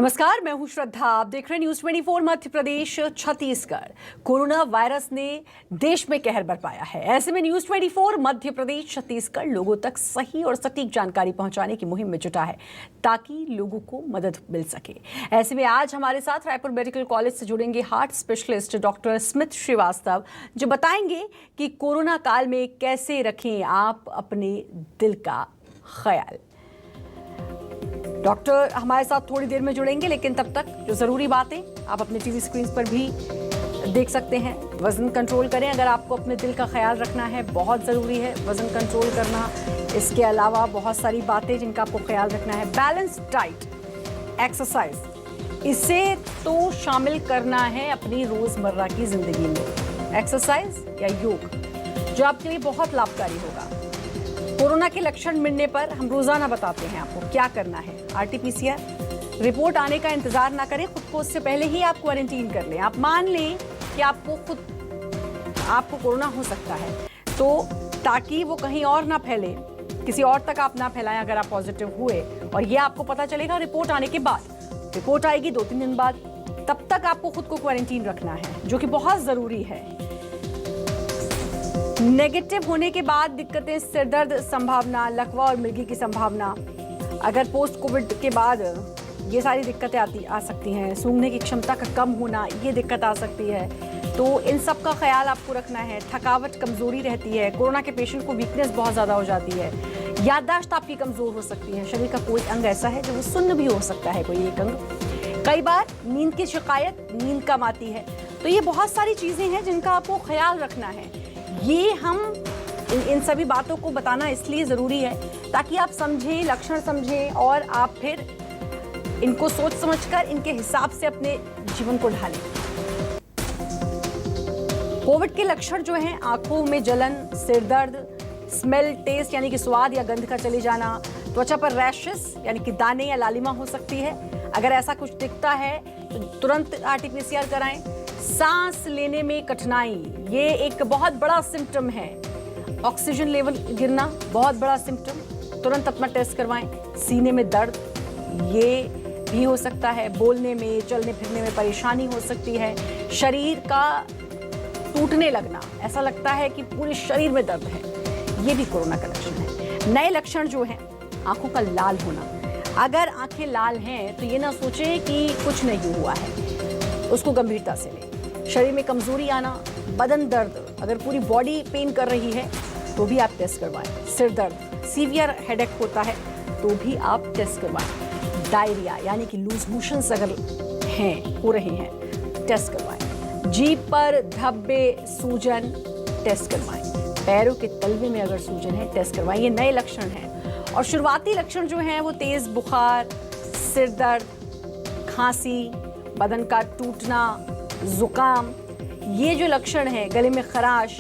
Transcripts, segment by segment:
नमस्कार, मैं हूं श्रद्धा। आप देख रहे हैं news 24 Madhya Pradesh Chhattisgarh. Corona virus ने देश में कहर बरपाया है। ऐसे में न्यूज 24 मध्य प्रदेश छत्तीसगढ़ लोगों तक सही और सटीक जानकारी पहुंचाने की मुहिम में जुटा है ताकि लोगों को मदद मिल सके। ऐसे में आज हमारे साथ रायपुर मेडिकल कॉलेज से जुड़ेंगे heart specialist doctor Smit Srivastava, जो बताएंगे कि कोरोना काल में कैसे रखें आप अपने दिल का ख्याल। डॉक्टर हमारे साथ थोड़ी देर में जुड़ेंगे, लेकिन तब तक जो ज़रूरी बातें आप अपने टीवी स्क्रीन पर भी देख सकते हैं। वज़न कंट्रोल करें अगर आपको अपने दिल का ख्याल रखना है, बहुत ज़रूरी है वज़न कंट्रोल करना। इसके अलावा बहुत सारी बातें जिनका आपको ख्याल रखना है। बैलेंस डाइट, एक्सरसाइज, इसे तो शामिल करना है अपनी रोज़मर्रा की ज़िंदगी में। एक्सरसाइज या योग जो आपके लिए बहुत लाभकारी होगा। कोरोना के लक्षण मिलने पर हम रोजाना बताते हैं आपको क्या करना है। आरटीपीसीआर रिपोर्ट आने का इंतजार ना करें, खुद को उससे पहले ही आप क्वारंटीन कर लें। आप मान लें कि आपको कोरोना हो सकता है, तो ताकि वो कहीं और ना फैले, किसी और तक आप ना फैलाएं। अगर आप पॉजिटिव हुए, और ये आपको पता चलेगा रिपोर्ट आने के बाद। रिपोर्ट आएगी 2-3 दिन बाद, तब तक आपको खुद को क्वारंटीन रखना है, जो कि बहुत जरूरी है। नेगेटिव होने के बाद दिक्कतें, सिरदर्द संभावना, लकवा और मिर्गी की संभावना, अगर पोस्ट कोविड के बाद ये सारी दिक्कतें आ सकती हैं। सूंघने की क्षमता का कम होना, ये दिक्कत आ सकती है, तो इन सब का ख्याल आपको रखना है। थकावट, कमजोरी रहती है। कोरोना के पेशेंट को वीकनेस बहुत ज़्यादा हो जाती है। याददाश्त आपकी कमज़ोर हो सकती है। शरीर का कोई अंग ऐसा है जो वो सुन्न भी हो सकता है, कोई एक अंग। कई बार नींद की शिकायत, नींद कम आती है। तो ये बहुत सारी चीज़ें हैं जिनका आपको ख्याल रखना है। ये हम इन सभी बातों को बताना इसलिए ज़रूरी है ताकि आप समझें, लक्षण समझें, और आप फिर इनको सोच समझकर इनके हिसाब से अपने जीवन को ढालें। कोविड के लक्षण जो हैं, आंखों में जलन, सिरदर्द, स्मेल, टेस्ट यानी कि स्वाद या गंध का चले जाना, त्वचा पर रैशेस यानी कि दाने या लालिमा हो सकती है। अगर ऐसा कुछ दिखता है तो तुरंत आरटीपीसीआर कराएं। सांस लेने में कठिनाई, ये एक बहुत बड़ा सिम्टम है। ऑक्सीजन लेवल गिरना, बहुत बड़ा सिम्टम, तुरंत अपना टेस्ट करवाएं। सीने में दर्द, ये भी हो सकता है। बोलने में, चलने फिरने में परेशानी हो सकती है। शरीर का टूटने लगना, ऐसा लगता है कि पूरे शरीर में दर्द है, ये भी कोरोना का लक्षण है। नए लक्षण जो हैं, आंखों का लाल होना। अगर आंखें लाल हैं तो ये ना सोचें कि कुछ नहीं हुआ है, उसको गंभीरता से लें। शरीर में कमजोरी आना, बदन दर्द, अगर पूरी बॉडी पेन कर रही है तो भी आप टेस्ट करवाएं। सिर दर्द, सीवियर हेडेक होता है तो भी आप टेस्ट करवाएं। डायरिया यानी कि लूज मोशंस अगर हो रहे हैं, टेस्ट करवाएं। जीभ पर धब्बे, सूजन, टेस्ट करवाएं। पैरों के तलवे में अगर सूजन है, टेस्ट करवाएं। ये नए लक्षण हैं। और शुरुआती लक्षण जो हैं वो तेज बुखार, सिर दर्द, खांसी, बदन का टूटना, जुकाम, ये जो लक्षण है, गले में खराश,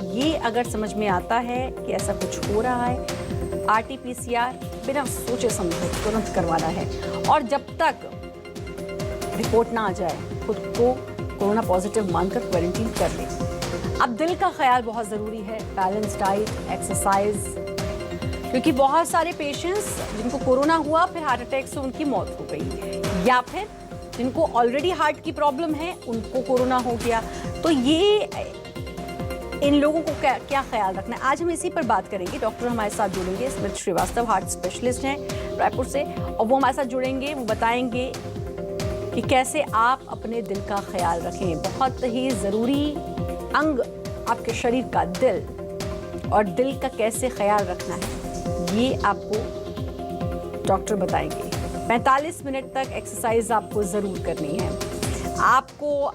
ये अगर समझ में आता है कि ऐसा कुछ हो रहा है, आरटीपीसीआर बिना सोचे समझे तुरंत करवाना है। और जब तक रिपोर्ट ना आ जाए, खुद को कोरोना पॉजिटिव मानकर क्वारंटीन कर ले। अब दिल का ख्याल बहुत ज़रूरी है। बैलेंस डाइट, एक्सरसाइज, क्योंकि बहुत सारे पेशेंट्स जिनको कोरोना हुआ, फिर हार्ट अटैक से उनकी मौत हो गई, या फिर जिनको ऑलरेडी हार्ट की प्रॉब्लम है उनको कोरोना हो गया। तो ये इन लोगों को क्या ख्याल रखना है, आज हम इसी पर बात करेंगे। डॉक्टर हमारे साथ जुड़ेंगे, स्मित श्रीवास्तव हार्ट स्पेशलिस्ट हैं रायपुर से, और वो हमारे साथ जुड़ेंगे। वो बताएंगे कि कैसे आप अपने दिल का ख्याल रखें। बहुत ही ज़रूरी अंग आपके शरीर का दिल, और दिल का कैसे ख्याल रखना है ये आपको डॉक्टर बताएंगे। 45 मिनट तक एक्सरसाइज आपको ज़रूर करनी है। आपको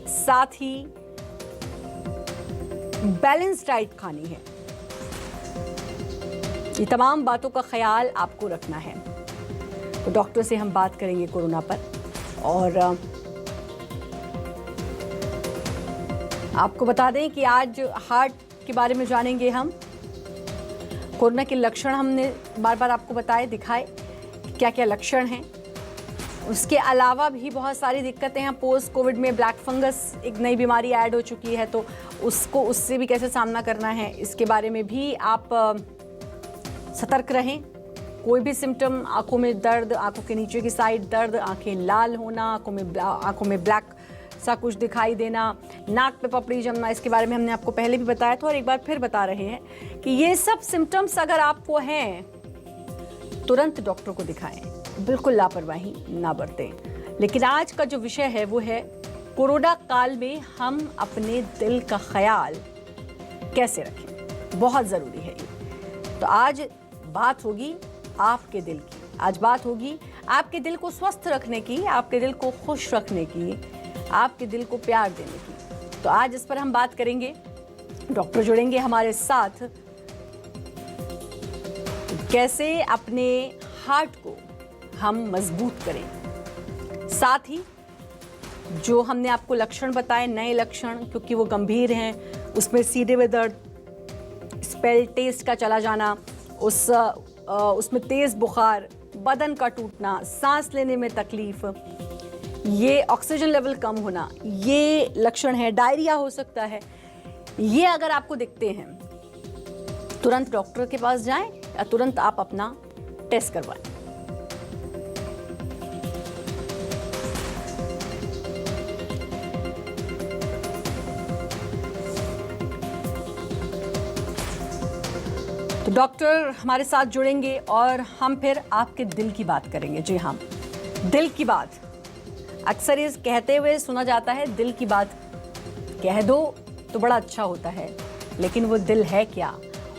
साथ ही बैलेंस डाइट खानी है। ये तमाम बातों का ख्याल आपको रखना है। तो डॉक्टर से हम बात करेंगे कोरोना पर, और आपको बता दें कि आज हार्ट के बारे में जानेंगे हम। कोरोना के लक्षण हमने बार बार आपको बताए, दिखाए क्या क्या लक्षण हैं। उसके अलावा भी बहुत सारी दिक्कतें हैं। पोस्ट कोविड में ब्लैक फंगस एक नई बीमारी ऐड हो चुकी है, तो उससे भी कैसे सामना करना है, इसके बारे में भी आप सतर्क रहें। कोई भी सिम्टम, आंखों में दर्द, आंखों के नीचे की साइड दर्द, आंखें लाल होना, आंखों में ब्लैक सा कुछ दिखाई देना, नाक पे पपड़ी जमना, इसके बारे में हमने आपको पहले भी बताया था और एक बार फिर बता रहे हैं कि ये सब सिम्टम्स अगर आपको हैं, तुरंत डॉक्टर को दिखाएं, बिल्कुल लापरवाही ना बरतें। लेकिन आज का जो विषय है वो है कोरोना काल में हम अपने दिल का ख्याल कैसे रखें, बहुत ज़रूरी है ये। तो आज बात होगी आपके दिल की, आज बात होगी आपके दिल को स्वस्थ रखने की, आपके दिल को खुश रखने की, आपके दिल को प्यार देने की। तो आज इस पर हम बात करेंगे, डॉक्टर जुड़ेंगे हमारे साथ, कैसे अपने हार्ट को हम मजबूत करें। साथ ही जो हमने आपको लक्षण बताए, नए लक्षण, क्योंकि वो गंभीर हैं, उसमें सीने में दर्द, स्मेल टेस्ट का चला जाना, उसमें तेज बुखार, बदन का टूटना, सांस लेने में तकलीफ, ये ऑक्सीजन लेवल कम होना, ये लक्षण है। डायरिया हो सकता है। ये अगर आपको दिखते हैं, तुरंत डॉक्टर के पास जाएं या तुरंत आप अपना टेस्ट करवाएं। तो डॉक्टर हमारे साथ जुड़ेंगे और हम फिर आपके दिल की बात करेंगे। जी हाँ, दिल की बात। अक्सर इस कहते हुए सुना जाता है, दिल की बात कह दो तो बड़ा अच्छा होता है, लेकिन वो दिल है क्या?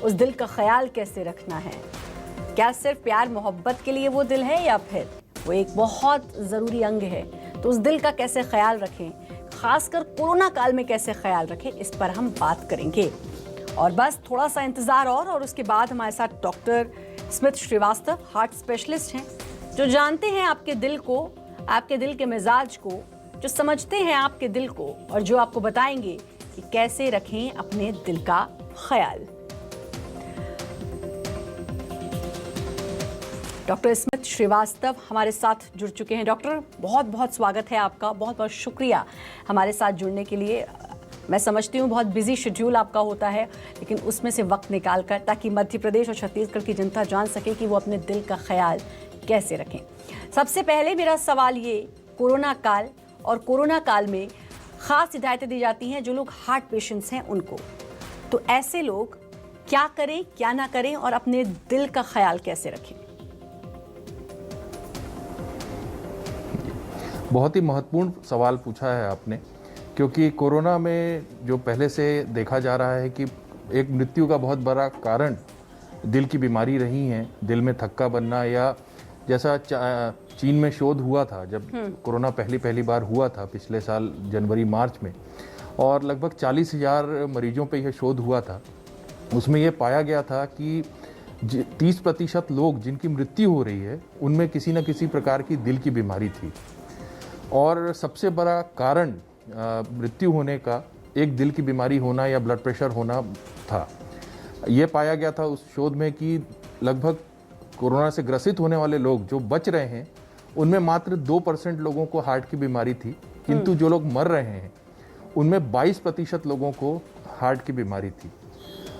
उस दिल का ख्याल कैसे रखना है? क्या सिर्फ प्यार मोहब्बत के लिए वो दिल है या फिर वो एक बहुत ज़रूरी अंग है? तो उस दिल का कैसे ख्याल रखें, खासकर कोरोना काल में कैसे ख्याल रखें, इस पर हम बात करेंगे। और बस थोड़ा सा इंतज़ार और उसके बाद हमारे साथ doctor Smit Srivastava, heart specialist हैं, जो जानते हैं आपके दिल को, आपके दिल के मिजाज को, जो समझते हैं आपके दिल को और जो आपको बताएंगे कि कैसे रखें अपने दिल का ख्याल। डॉक्टर स्मित श्रीवास्तव हमारे साथ जुड़ चुके हैं। डॉक्टर, बहुत बहुत स्वागत है आपका, बहुत बहुत शुक्रिया हमारे साथ जुड़ने के लिए। मैं समझती हूँ बहुत बिजी शेड्यूल आपका होता है, लेकिन उसमें से वक्त निकाल कर, ताकि मध्य प्रदेश और छत्तीसगढ़ की जनता जान सके कि वो अपने दिल का ख्याल कैसे रखें। सबसे पहले मेरा सवाल ये, कोरोना काल और कोरोना काल में ख़ास हिदायतें दी जाती हैं जो लोग हार्ट पेशेंट्स हैं उनको, तो ऐसे लोग क्या करें, क्या ना करें और अपने दिल का ख्याल कैसे रखें? बहुत ही महत्वपूर्ण सवाल पूछा है आपने, क्योंकि कोरोना में जो पहले से देखा जा रहा है कि एक मृत्यु का बहुत बड़ा कारण दिल की बीमारी रही है, दिल में थक्का बनना, या जैसा चीन में शोध हुआ था जब कोरोना पहली बार हुआ था पिछले साल जनवरी मार्च में, और लगभग 40,000 मरीजों पे यह शोध हुआ था। उसमें यह पाया गया था कि 30% लोग जिनकी मृत्यु हो रही है उनमें किसी न किसी प्रकार की दिल की बीमारी थी, और सबसे बड़ा कारण मृत्यु होने का एक दिल की बीमारी होना या ब्लड प्रेशर होना था। ये पाया गया था उस शोध में कि लगभग कोरोना से ग्रसित होने वाले लोग जो बच रहे हैं उनमें मात्र 2% लोगों को हार्ट की बीमारी थी, किंतु जो लोग मर रहे हैं उनमें 22% लोगों को हार्ट की बीमारी थी।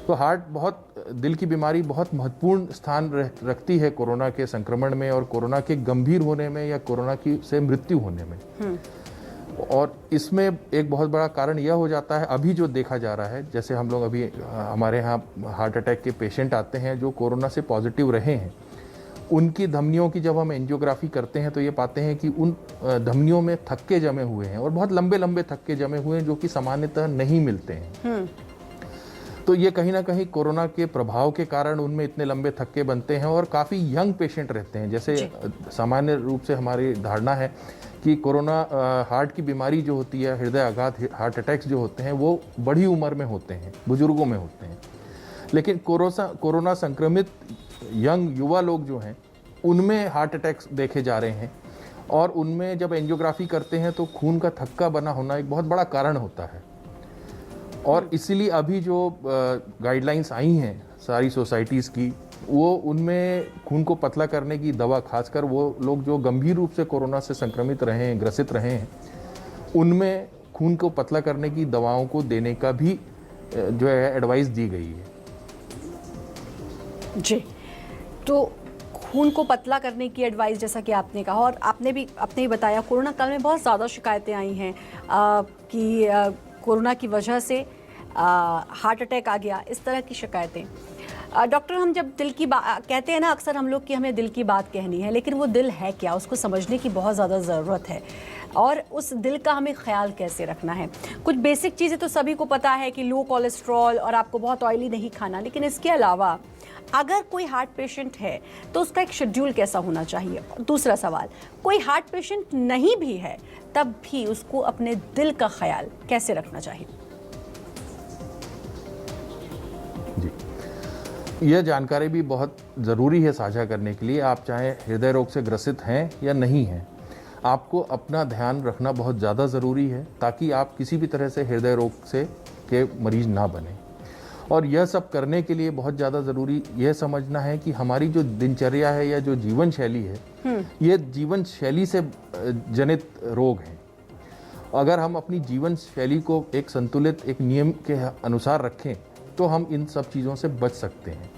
तो दिल की बीमारी बहुत महत्वपूर्ण स्थान रखती है कोरोना के संक्रमण में और कोरोना के गंभीर होने में या कोरोना से मृत्यु होने में। और इसमें एक बहुत बड़ा कारण यह हो जाता है, अभी जो देखा जा रहा है, जैसे हम लोग अभी हमारे यहाँ हार्ट अटैक के पेशेंट आते हैं जो कोरोना से पॉजिटिव रहे हैं, उनकी धमनियों की जब हम एंजियोग्राफी करते हैं तो ये पाते हैं कि उन धमनियों में थक्के जमे हुए हैं और बहुत लंबे लंबे थक्के जमे हुए हैं जो कि सामान्यतः नहीं मिलते हैं। तो ये कहीं ना कहीं कोरोना के प्रभाव के कारण उनमें इतने लंबे थक्के बनते हैं और काफ़ी यंग पेशेंट रहते हैं। जैसे सामान्य रूप से हमारी धारणा है कि कोरोना हार्ट की बीमारी जो होती है, हृदय आघात, हार्ट अटैक्स जो होते हैं वो बड़ी उम्र में होते हैं, बुजुर्गों में होते हैं। लेकिन कोरोना संक्रमित यंग युवा लोग जो हैं उनमें हार्ट अटैक्स देखे जा रहे हैं, और उनमें जब एंजियोग्राफी करते हैं तो खून का थक्का बना होना एक बहुत बड़ा कारण होता है। और इसीलिए अभी जो गाइडलाइंस आई हैं सारी सोसाइटीज़ की, वो उनमें खून को पतला करने की दवा, खासकर वो लोग जो गंभीर रूप से कोरोना से संक्रमित रहे हैं, ग्रसित रहे हैं, उनमें खून को पतला करने की दवाओं को देने का भी जो है एडवाइस दी गई है। जी, तो खून को पतला करने की एडवाइस जैसा कि आपने कहा, और आपने ही बताया कोरोना काल में बहुत ज़्यादा शिकायतें आई हैं कि कोरोना की वजह से हार्ट अटैक आ गया, इस तरह की शिकायतें। डॉक्टर, हम जब दिल की बात कहते हैं ना अक्सर हम लोग कि हमें दिल की बात कहनी है, लेकिन वो दिल है क्या, उसको समझने की बहुत ज़्यादा ज़रूरत है, और उस दिल का हमें ख्याल कैसे रखना है। कुछ बेसिक चीज़ें तो सभी को पता है कि लो कोलेस्ट्रॉल और आपको बहुत ऑयली नहीं खाना, लेकिन इसके अलावा अगर कोई हार्ट पेशेंट है तो उसका एक शेड्यूल कैसा होना चाहिए। दूसरा सवाल, कोई हार्ट पेशेंट नहीं भी है तब भी उसको अपने दिल का ख्याल कैसे रखना चाहिए। जी, यह जानकारी भी बहुत ज़रूरी है साझा करने के लिए। आप चाहे हृदय रोग से ग्रसित हैं या नहीं हैं, आपको अपना ध्यान रखना बहुत ज़्यादा ज़रूरी है ताकि आप किसी भी तरह से हृदय रोग से के मरीज ना बने। और यह सब करने के लिए बहुत ज़्यादा ज़रूरी यह समझना है कि हमारी जो दिनचर्या है या जो जीवन शैली है, ये जीवन शैली से जनित रोग हैं। अगर हम अपनी जीवन शैली को एक संतुलित एक नियम के अनुसार रखें तो हम इन सब चीज़ों से बच सकते हैं।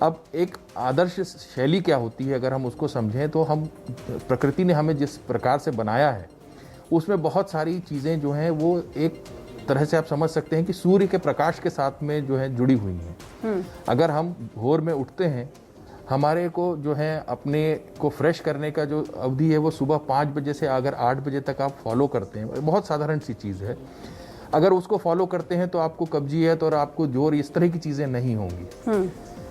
अब एक आदर्श शैली क्या होती है, अगर हम उसको समझें तो हम प्रकृति ने हमें जिस प्रकार से बनाया है उसमें बहुत सारी चीज़ें जो हैं वो एक तरह से आप समझ सकते हैं कि सूर्य के प्रकाश के साथ में जो है जुड़ी हुई हैं। अगर हम भोर में उठते हैं, हमारे को जो है अपने को फ्रेश करने का जो अवधि है वो सुबह 5 बजे से अगर 8 बजे तक आप फॉलो करते हैं, बहुत साधारण सी चीज़ है, अगर उसको फॉलो करते हैं तो आपको कब्जियत और आपको जोर इस तरह की चीज़ें नहीं होंगी।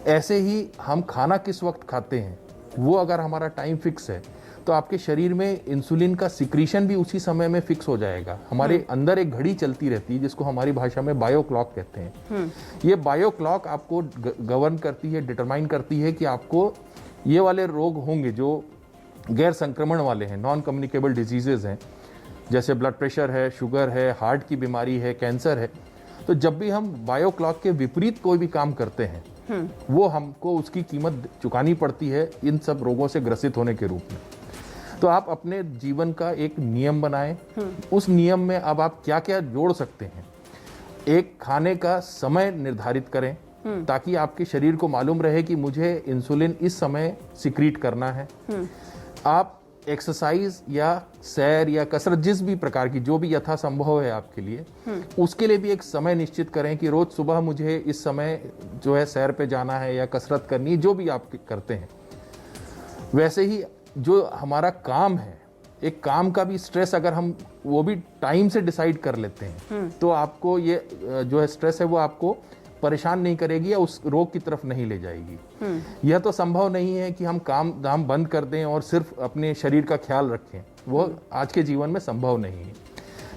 ऐसे ही हम खाना किस वक्त खाते हैं वो अगर हमारा टाइम फिक्स है तो आपके शरीर में इंसुलिन का सिक्रीशन भी उसी समय में फिक्स हो जाएगा। हमारे अंदर एक घड़ी चलती रहती है जिसको हमारी भाषा में बायो क्लॉक कहते हैं। ये बायो क्लॉक आपको गवर्न करती है, डिटरमाइन करती है कि आपको ये वाले रोग होंगे जो गैर संक्रमण वाले हैं, नॉन कम्युनिकेबल डिजीजेज हैं, जैसे ब्लड प्रेशर है, शुगर है, हार्ट की बीमारी है, कैंसर है। तो जब भी हम बायो क्लॉक के विपरीत कोई भी काम करते हैं वो हमको उसकी कीमत चुकानी पड़ती है इन सब रोगों से ग्रसित होने के रूप में। तो आप अपने जीवन का एक नियम बनाएं। उस नियम में अब आप क्या क्या जोड़ सकते हैं। एक खाने का समय निर्धारित करें ताकि आपके शरीर को मालूम रहे कि मुझे इंसुलिन इस समय सिक्रीट करना है। आप एक्सरसाइज या सैर या कसरत जिस भी प्रकार की जो भी यथासंभव है आपके लिए, उसके लिए भी एक समय निश्चित करें कि रोज सुबह मुझे इस समय जो है सैर पे जाना है या कसरत करनी है, जो भी आप करते हैं। वैसे ही जो हमारा काम है, एक काम का भी स्ट्रेस अगर हम वो भी टाइम से डिसाइड कर लेते हैं तो आपको ये जो है स्ट्रेस है वो आपको परेशान नहीं करेगी या उस रोग की तरफ नहीं ले जाएगी। यह तो संभव नहीं है कि हम काम धाम बंद कर दें और सिर्फ अपने शरीर का ख्याल रखें, वो आज के जीवन में संभव नहीं है।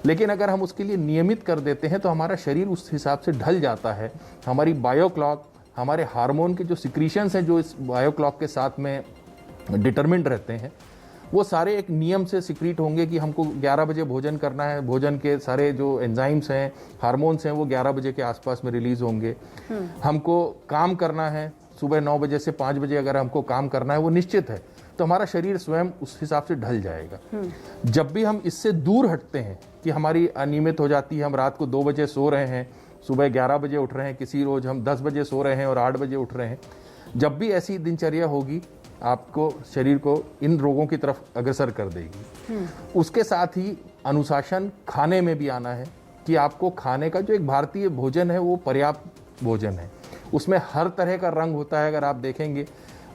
लेकिन अगर हम उसके लिए नियमित कर देते हैं तो हमारा शरीर उस हिसाब से ढल जाता है। हमारी बायो क्लॉक, हमारे हार्मोन के जो सिक्रीशंस हैं जो इस बायो क्लॉक के साथ में डिटरमिन्ड रहते हैं, वो सारे एक नियम से सिक्रीट होंगे कि हमको 11 बजे भोजन करना है। भोजन के सारे जो एंजाइम्स हैं, हार्मोन्स हैं, वो 11 बजे के आसपास में रिलीज होंगे। हमको काम करना है, सुबह 9 बजे से 5 बजे अगर हमको काम करना है वो निश्चित है, तो हमारा शरीर स्वयं उस हिसाब से ढल जाएगा। जब भी हम इससे दूर हटते हैं कि हमारी अनियमित हो जाती है, हम रात को 2 बजे सो रहे हैं, सुबह 11 बजे उठ रहे हैं, किसी रोज हम 10 बजे सो रहे हैं और 8 बजे उठ रहे हैं, जब भी ऐसी दिनचर्या होगी आपको शरीर को इन रोगों की तरफ अग्रसर कर देगी। उसके साथ ही अनुशासन खाने में भी आना है कि आपको खाने का जो एक भारतीय भोजन है वो पर्याप्त भोजन है। उसमें हर तरह का रंग होता है। अगर आप देखेंगे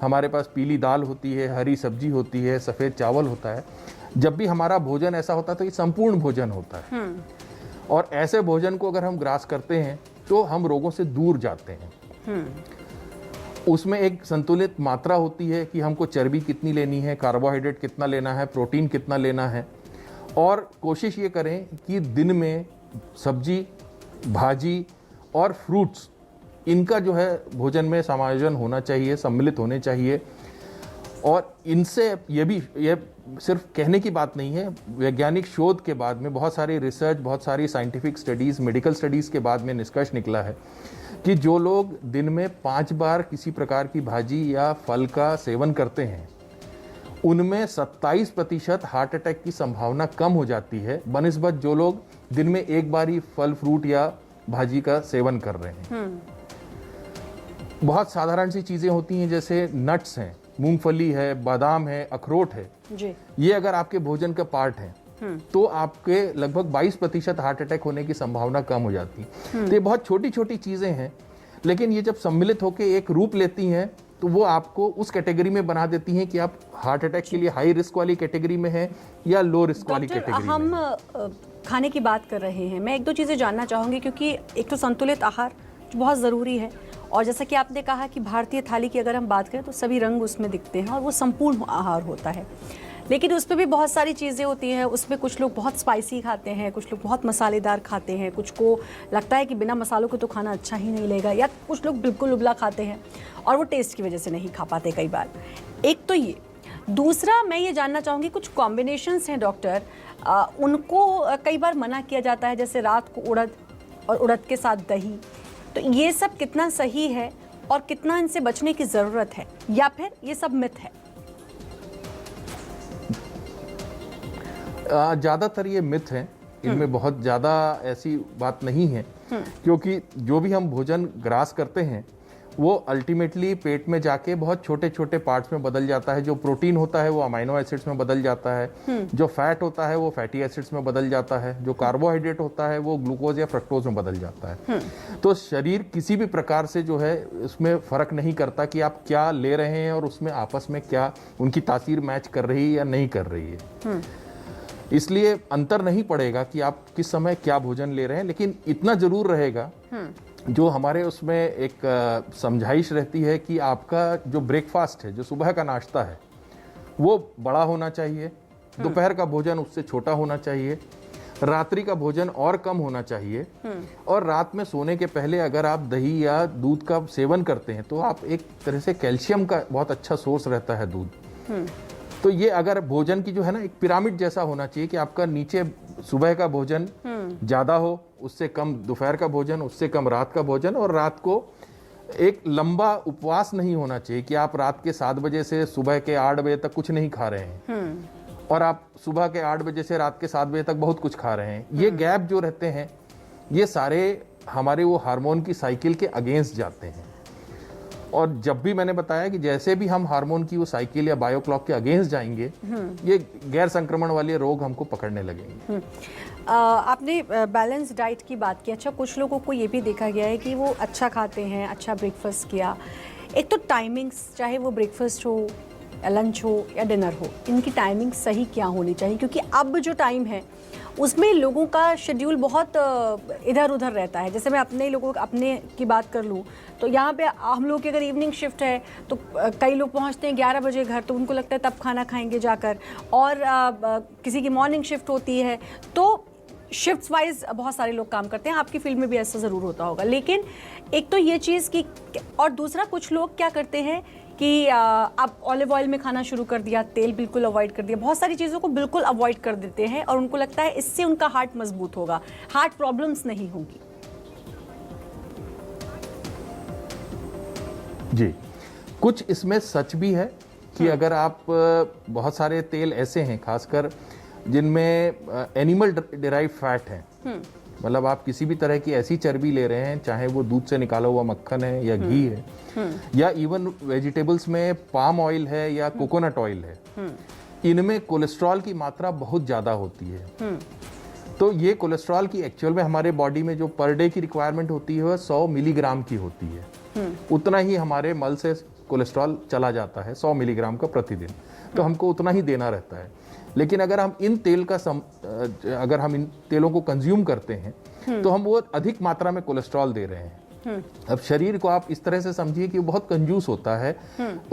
हमारे पास पीली दाल होती है, हरी सब्जी होती है, सफ़ेद चावल होता है। जब भी हमारा भोजन ऐसा होता है तो ये संपूर्ण भोजन होता है। और ऐसे भोजन को अगर हम ग्रास करते हैं तो हम रोगों से दूर जाते हैं। उसमें एक संतुलित मात्रा होती है कि हमको चर्बी कितनी लेनी है, कार्बोहाइड्रेट कितना लेना है, प्रोटीन कितना लेना है। और कोशिश ये करें कि दिन में सब्जी, भाजी और फ्रूट्स, इनका जो है भोजन में समायोजन होना चाहिए, सम्मिलित होने चाहिए। और इनसे ये सिर्फ कहने की बात नहीं है, वैज्ञानिक शोध के बाद में बहुत सारी रिसर्च, बहुत सारी साइंटिफिक स्टडीज़, मेडिकल स्टडीज़ के बाद में निष्कर्ष निकला है कि जो लोग दिन में 5 बार किसी प्रकार की भाजी या फल का सेवन करते हैं उनमें 27% हार्ट अटैक की संभावना कम हो जाती है बनिस्बत जो लोग दिन में 1 बार ही फल, फ्रूट या भाजी का सेवन कर रहे हैं। बहुत साधारण सी चीज़ें होती हैं, जैसे नट्स हैं, मूंगफली है, बादाम है, अखरोट है, जी, ये अगर आपके भोजन का पार्ट है तो आपके लगभग 22% हार्ट अटैक होने की संभावना कम हो जाती है। तो ये बहुत छोटी छोटी चीजें हैं, लेकिन ये जब सम्मिलित होकर एक रूप लेती हैं तो वो आपको उस कैटेगरी में बना देती हैं कि आप हार्ट अटैक के लिए हाई रिस्क वाली कैटेगरी में हैं या लो रिस्क वाली कैटेगरी में। हम खाने की बात कर रहे हैं, मैं एक दो चीज़ें जानना चाहूँगी, क्योंकि एक तो संतुलित आहार जो बहुत ज़रूरी है, और जैसा कि आपने कहा कि भारतीय थाली की अगर हम बात करें तो सभी रंग उसमें दिखते हैं और वो संपूर्ण आहार होता है, लेकिन उसमें भी बहुत सारी चीज़ें होती हैं। उसमें कुछ लोग बहुत स्पाइसी खाते हैं, कुछ लोग बहुत मसालेदार खाते हैं, कुछ को लगता है कि बिना मसालों के तो खाना अच्छा ही नहीं लगेगा, या कुछ लोग बिल्कुल उबला खाते हैं और वो टेस्ट की वजह से नहीं खा पाते कई बार। एक तो ये, दूसरा मैं ये जानना चाहूँगी कुछ कॉम्बिनेशंस हैं डॉक्टर, उनको कई बार मना किया जाता है, जैसे रात को उड़द और उड़द के साथ दही, तो ये सब कितना सही है और कितना इनसे बचने की ज़रूरत है, या फिर ये सब मिथ है? ज़्यादातर ये मिथ है, इनमें बहुत ज़्यादा ऐसी बात नहीं है, क्योंकि जो भी हम भोजन ग्रास करते हैं वो अल्टीमेटली पेट में जाके बहुत छोटे छोटे पार्ट्स में बदल जाता है। जो प्रोटीन होता है वो अमाइनो एसिड्स में बदल जाता है, जो फैट होता है वो फैटी एसिड्स में बदल जाता है, जो कार्बोहाइड्रेट होता है वो ग्लूकोज या फ्रक्टोज में बदल जाता है। तो शरीर किसी भी प्रकार से जो है उसमें फ़र्क नहीं करता कि आप क्या ले रहे हैं और उसमें आपस में क्या उनकी तासीर मैच कर रही है या नहीं कर रही है। इसलिए अंतर नहीं पड़ेगा कि आप किस समय क्या भोजन ले रहे हैं, लेकिन इतना जरूर रहेगा जो हमारे उसमें एक समझाइश रहती है कि आपका जो ब्रेकफास्ट है, जो सुबह का नाश्ता है, वो बड़ा होना चाहिए, दोपहर का भोजन उससे छोटा होना चाहिए, रात्रि का भोजन और कम होना चाहिए, और रात में सोने के पहले अगर आप दही या दूध का सेवन करते हैं तो आप एक तरह से कैल्शियम का बहुत अच्छा सोर्स रहता है दूध। तो ये अगर भोजन की जो है ना एक पिरामिड जैसा होना चाहिए कि आपका नीचे सुबह का भोजन ज्यादा हो, उससे कम दोपहर का भोजन, उससे कम रात का भोजन, और रात को एक लंबा उपवास नहीं होना चाहिए कि आप रात के 7 बजे से सुबह के 8 बजे तक कुछ नहीं खा रहे हैं और आप सुबह के 8 बजे से रात के 7 बजे तक बहुत कुछ खा रहे हैं। ये गैप जो रहते हैं ये सारे हमारे वो हार्मोन की साइकिल के अगेंस्ट जाते हैं, और जब भी मैंने बताया कि जैसे भी हम हार्मोन की वो साइकिल या बायो क्लॉक के अगेंस्ट जाएंगे ये गैर संक्रमण वाले रोग हमको पकड़ने लगेंगे। आपने बैलेंस डाइट की बात की। अच्छा, कुछ लोगों को ये भी देखा गया है कि वो अच्छा खाते हैं, अच्छा ब्रेकफास्ट किया, एक तो टाइमिंग्स, चाहे वो ब्रेकफास्ट हो या लंच हो या डिनर हो, इनकी टाइमिंग सही क्या होनी चाहिए, क्योंकि अब जो टाइम है उसमें लोगों का शेड्यूल बहुत इधर उधर रहता है। जैसे मैं अपने की बात कर लूँ तो यहाँ पे हम लोग की अगर इवनिंग शिफ्ट है तो कई लोग पहुँचते हैं 11 बजे घर, तो उनको लगता है तब खाना खाएंगे जाकर, और किसी की मॉर्निंग शिफ्ट होती है, तो शिफ्ट्स वाइज बहुत सारे लोग काम करते हैं। आपकी फील्ड में भी ऐसा ज़रूर होता होगा, लेकिन एक तो ये चीज़ की, और दूसरा कुछ लोग क्या करते हैं कि आप ऑलिव ऑयल में खाना शुरू कर दिया, तेल बिल्कुल अवॉइड कर दिया, बहुत सारी चीज़ों को बिल्कुल अवॉइड कर देते हैं और उनको लगता है इससे उनका हार्ट मजबूत होगा, हार्ट प्रॉब्लम्स नहीं होंगी। जी, कुछ इसमें सच भी है कि अगर आप बहुत सारे तेल ऐसे हैं खासकर जिनमें एनिमल डिराइव फैट है, मतलब आप किसी भी तरह की ऐसी चर्बी ले रहे हैं, चाहे वो दूध से निकाला हुआ मक्खन है या घी है, या इवन वेजिटेबल्स में पाम ऑयल है या कोकोनट ऑयल है, इनमें कोलेस्ट्रॉल की मात्रा बहुत ज़्यादा होती है। तो ये कोलेस्ट्रॉल की एक्चुअल में हमारे बॉडी में जो पर डे की रिक्वायरमेंट होती है वह 100 मिलीग्राम की होती है। उतना ही हमारे मल से कोलेस्ट्रॉल चला जाता है, 100 मिलीग्राम का प्रतिदिन, तो हमको उतना ही देना रहता है। लेकिन अगर हम इन तेलों को कंज्यूम करते हैं तो हम वो अधिक मात्रा में कोलेस्ट्रॉल दे रहे हैं। अब शरीर को आप इस तरह से समझिए कि वो बहुत कंजूस होता है,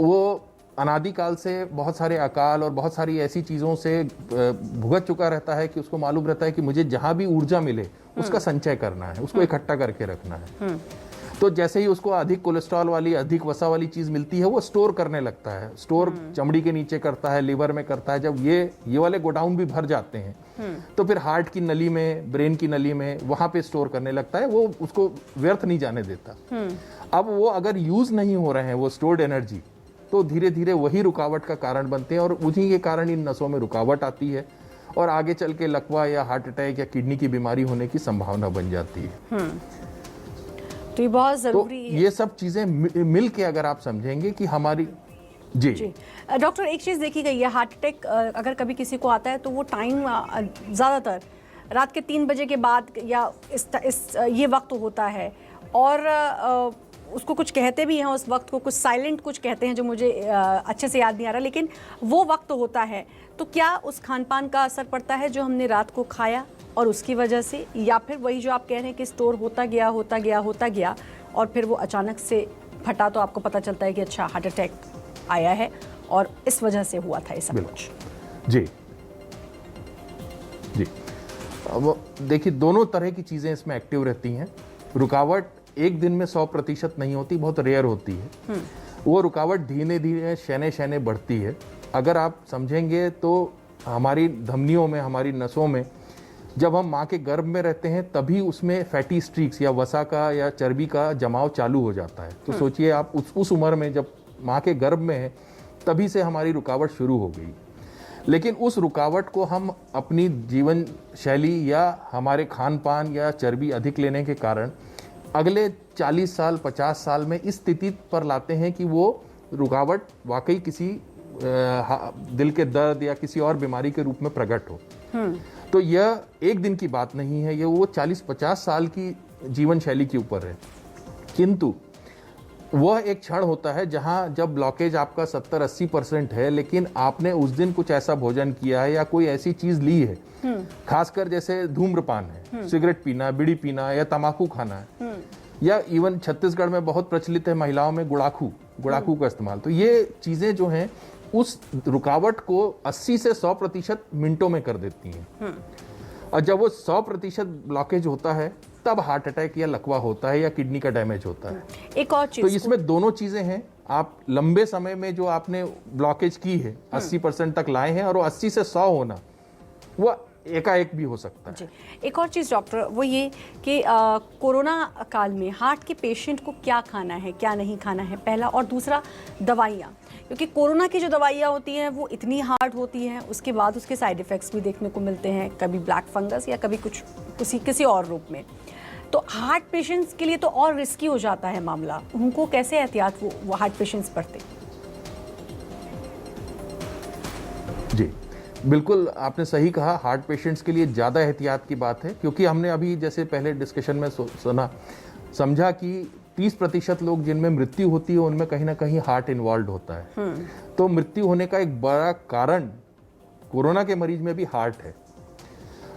वो अनादिकाल से बहुत सारे अकाल और बहुत सारी ऐसी चीज़ों से भुगत चुका रहता है कि उसको मालूम रहता है कि मुझे जहाँ भी ऊर्जा मिले उसका संचय करना है, उसको इकट्ठा करके रखना है। तो जैसे ही उसको अधिक कोलेस्ट्रॉल वाली, अधिक वसा वाली चीज़ मिलती है वो स्टोर करने लगता है, स्टोर चमड़ी के नीचे करता है, लिवर में करता है। जब ये वाले गोडाउन भी भर जाते हैं तो फिर हार्ट की नली में, ब्रेन की नली में, वहाँ पे स्टोर करने लगता है, वो उसको व्यर्थ नहीं जाने देता। अब वो अगर यूज़ नहीं हो रहे हैं वो स्टोर्ड एनर्जी, तो धीरे धीरे वही रुकावट का कारण बनते हैं और उन्हीं के कारण इन नसों में रुकावट आती है और आगे चल के लकवा या हार्ट अटैक या किडनी की बीमारी होने की संभावना बन जाती है। तो ये बहुत जरूरी है। ये सब चीजें मिल के अगर आप समझेंगे कि हमारी जी जी डॉक्टर, एक चीज़ देखी गई है, हार्ट अटैक अगर कभी किसी को आता है तो वो टाइम ज़्यादातर रात के 3 बजे के बाद या ये वक्त होता है, और उसको कुछ कहते भी हैं उस वक्त को, कुछ साइलेंट कुछ कहते हैं जो मुझे अच्छे से याद नहीं आ रहा, लेकिन वो वक्त होता है। तो क्या उस खान पान का असर पड़ता है जो हमने रात को खाया और उसकी वजह से, या फिर वही जो आप कह रहे हैं कि स्टोर होता गया और फिर वो अचानक से फटा तो आपको पता चलता है कि अच्छा हार्ट अटैक आया है और इस वजह से हुआ था ये सब कुछ? जी जी, अब देखिए दोनों तरह की चीज़ें इसमें एक्टिव रहती हैं। रुकावट एक दिन में 100% नहीं होती, बहुत रेयर होती है। वो रुकावट धीरे धीरे शैने शैने बढ़ती है। अगर आप समझेंगे तो हमारी धमनियों में, हमारी नसों में जब हम माँ के गर्भ में रहते हैं तभी उसमें फैटी स्ट्रीक्स या वसा का या चर्बी का जमाव चालू हो जाता है। तो सोचिए आप उस उम्र में जब माँ के गर्भ में है तभी से हमारी रुकावट शुरू हो गई। लेकिन उस रुकावट को हम अपनी जीवन शैली या हमारे खान पान या चर्बी अधिक लेने के कारण अगले 40 साल 50 साल में इस स्थिति पर लाते हैं कि वो रुकावट वाकई किसी दिल के दर्द या किसी और बीमारी के रूप में प्रकट हो। तो यह एक दिन की बात नहीं है, ये वो 40-50 साल की जीवन शैली के ऊपर है। किंतु वह एक क्षण होता है जहां जब ब्लॉकेज आपका 70-80% है, लेकिन आपने उस दिन कुछ ऐसा भोजन किया है या कोई ऐसी चीज ली है, खासकर जैसे धूम्रपान है, सिगरेट पीना, बीड़ी पीना या तंबाकू खाना है, या इवन छत्तीसगढ़ में बहुत प्रचलित है महिलाओं में गुड़ाखू का इस्तेमाल। तो ये चीजें जो हैं उस रुकावट को 80 से 100% मिनटों में कर देती हैं। और जब वो 100% ब्लॉकेज होता है तब हार्ट अटैक या लकवा होता है या किडनी का डैमेज होता है। एक और चीज, तो इसमें दोनों चीजें हैं। आप लंबे समय में जो आपने ब्लॉकेज की है 80% तक लाए हैं, और वो 80 से 100 होना वो एकाएक भी हो सकता है। जी, एक और चीज़ डॉक्टर, वो ये कि कोरोना काल में हार्ट के पेशेंट को क्या खाना है, क्या नहीं खाना है, पहला, और दूसरा दवाइयाँ, क्योंकि कोरोना की जो दवाइयाँ होती हैं वो इतनी हार्ड होती हैं, उसके बाद उसके साइड इफ़ेक्ट्स भी देखने को मिलते हैं, कभी ब्लैक फंगस या कभी कुछ किसी और रूप में। तो हार्ट पेशेंट्स के लिए तो और रिस्की हो जाता है मामला, उनको कैसे एहतियात वो हार्ट पेशेंट्स बरते? जी बिल्कुल, आपने सही कहा, हार्ट पेशेंट्स के लिए ज़्यादा एहतियात की बात है, क्योंकि हमने अभी जैसे पहले डिस्कशन में समझा कि 30% लोग जिनमें मृत्यु होती है उनमें कहीं ना कहीं हार्ट इन्वॉल्व होता है। तो मृत्यु होने का एक बड़ा कारण कोरोना के मरीज में भी हार्ट है।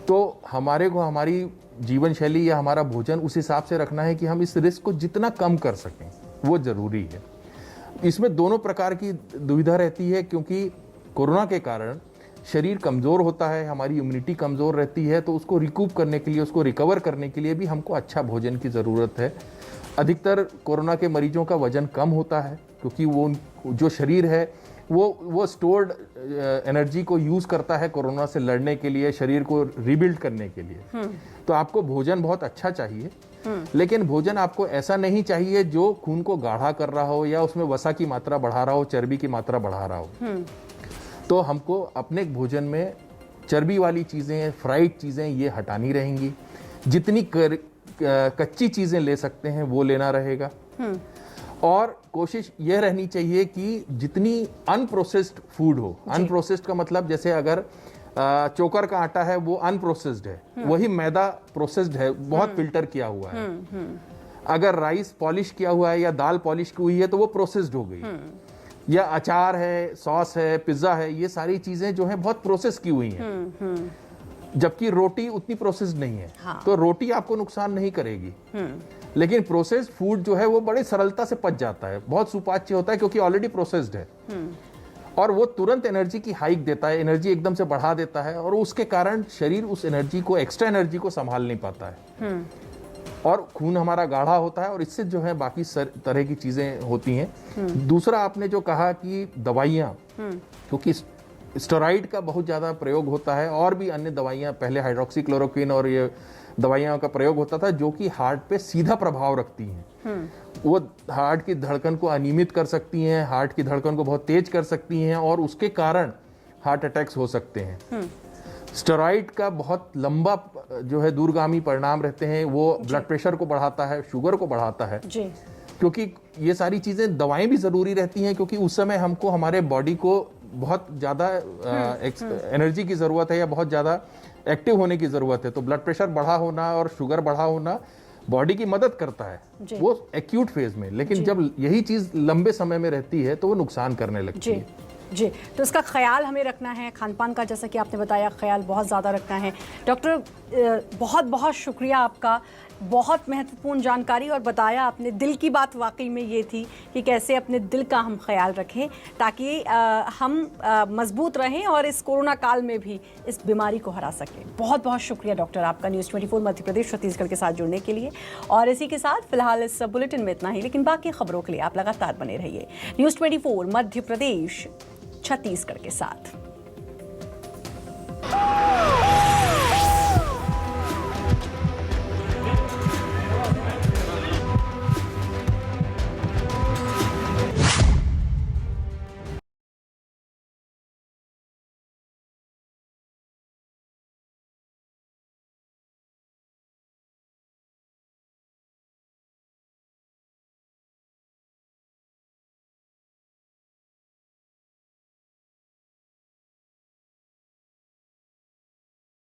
तो हमारे को हमारी जीवन शैली या हमारा भोजन उस हिसाब से रखना है कि हम इस रिस्क को जितना कम कर सकें, वो ज़रूरी है। इसमें दोनों प्रकार की दुविधा रहती है, क्योंकि कोरोना के कारण शरीर कमज़ोर होता है, हमारी इम्यूनिटी कमज़ोर रहती है, तो उसको रिकूप करने के लिए, उसको रिकवर करने के लिए भी हमको अच्छा भोजन की ज़रूरत है। अधिकतर कोरोना के मरीजों का वजन कम होता है, क्योंकि वो जो शरीर है वो स्टोर्ड एनर्जी को यूज़ करता है कोरोना से लड़ने के लिए, शरीर को रिबिल्ड करने के लिए। तो आपको भोजन बहुत अच्छा चाहिए, लेकिन भोजन आपको ऐसा नहीं चाहिए जो खून को गाढ़ा कर रहा हो या उसमें वसा की मात्रा बढ़ा रहा हो, चर्बी की मात्रा बढ़ा रहा हो। तो हमको अपने भोजन में चर्बी वाली चीज़ें, फ्राइड चीज़ें ये हटानी रहेंगी। जितनी कच्ची चीज़ें ले सकते हैं वो लेना रहेगा, और कोशिश यह रहनी चाहिए कि जितनी अनप्रोसेस्ड फूड हो, अनप्रोसेस्ड का मतलब जैसे अगर चोकर का आटा है वो अनप्रोसेस्ड है, वही मैदा प्रोसेस्ड है, बहुत फिल्टर किया हुआ है। अगर राइस पॉलिश किया हुआ है या दाल पॉलिश की हुई है तो वो प्रोसेस्ड हो गई। या अचार है, सॉस है, पिज्जा है, ये सारी चीजें जो हैं बहुत प्रोसेस की हुई हैं। जबकि रोटी उतनी प्रोसेस्ड नहीं है। हाँ। तो रोटी आपको नुकसान नहीं करेगी, लेकिन प्रोसेस्ड फूड जो है वो बड़ी सरलता से पच जाता है, बहुत सुपाच्य होता है क्योंकि ऑलरेडी प्रोसेस्ड है, और वो तुरंत एनर्जी की हाइक देता है, एनर्जी एकदम से बढ़ा देता है, और उसके कारण शरीर उस एनर्जी को, एक्स्ट्रा एनर्जी को संभाल नहीं पाता है, और खून हमारा गाढ़ा होता है, और इससे जो है बाकी तरह की चीजें होती हैं। दूसरा आपने जो कहा कि दवाइयाँ, क्योंकि स्टेरॉइड का बहुत ज़्यादा प्रयोग होता है, और भी अन्य दवाइयाँ, पहले हाइड्रोक्सीक्लोरोक्विन और ये दवाइयों का प्रयोग होता था जो कि हार्ट पे सीधा प्रभाव रखती हैं। वो हार्ट की धड़कन को अनियमित कर सकती हैं, हार्ट की धड़कन को बहुत तेज कर सकती हैं, और उसके कारण हार्ट अटैक्स हो सकते हैं। स्टेरॉइड का बहुत लंबा जो है दूरगामी परिणाम रहते हैं, वो ब्लड प्रेशर को बढ़ाता है, शुगर को बढ़ाता है। जी। क्योंकि ये सारी चीज़ें, दवाएं भी ज़रूरी रहती हैं, क्योंकि उस समय हमको हमारे बॉडी को बहुत ज़्यादा एनर्जी की ज़रूरत है या बहुत ज़्यादा एक्टिव होने की ज़रूरत है। तो ब्लड प्रेशर बढ़ा होना और शुगर बढ़ा होना बॉडी की मदद करता है वो एक्यूट फेज में, लेकिन जब यही चीज़ लंबे समय में रहती है तो वो नुकसान करने लगती है। जी, तो इसका ख्याल हमें रखना है, खान पान का जैसा कि आपने बताया ख्याल बहुत ज़्यादा रखना है। डॉक्टर बहुत बहुत शुक्रिया आपका, बहुत महत्वपूर्ण जानकारी, और बताया आपने दिल की बात वाकई में ये थी कि कैसे अपने दिल का हम ख्याल रखें ताकि हम मजबूत रहें और इस कोरोना काल में भी इस बीमारी को हरा सकें। बहुत बहुत शुक्रिया डॉक्टर आपका न्यूज़ 24 मध्य प्रदेश छत्तीसगढ़ के साथ जुड़ने के लिए। और इसी के साथ फिलहाल इस बुलेटिन में इतना ही, लेकिन बाकी खबरों के लिए आप लगातार बने रहिए न्यूज़ 24 मध्य प्रदेश छत्तीसगढ़ के साथ।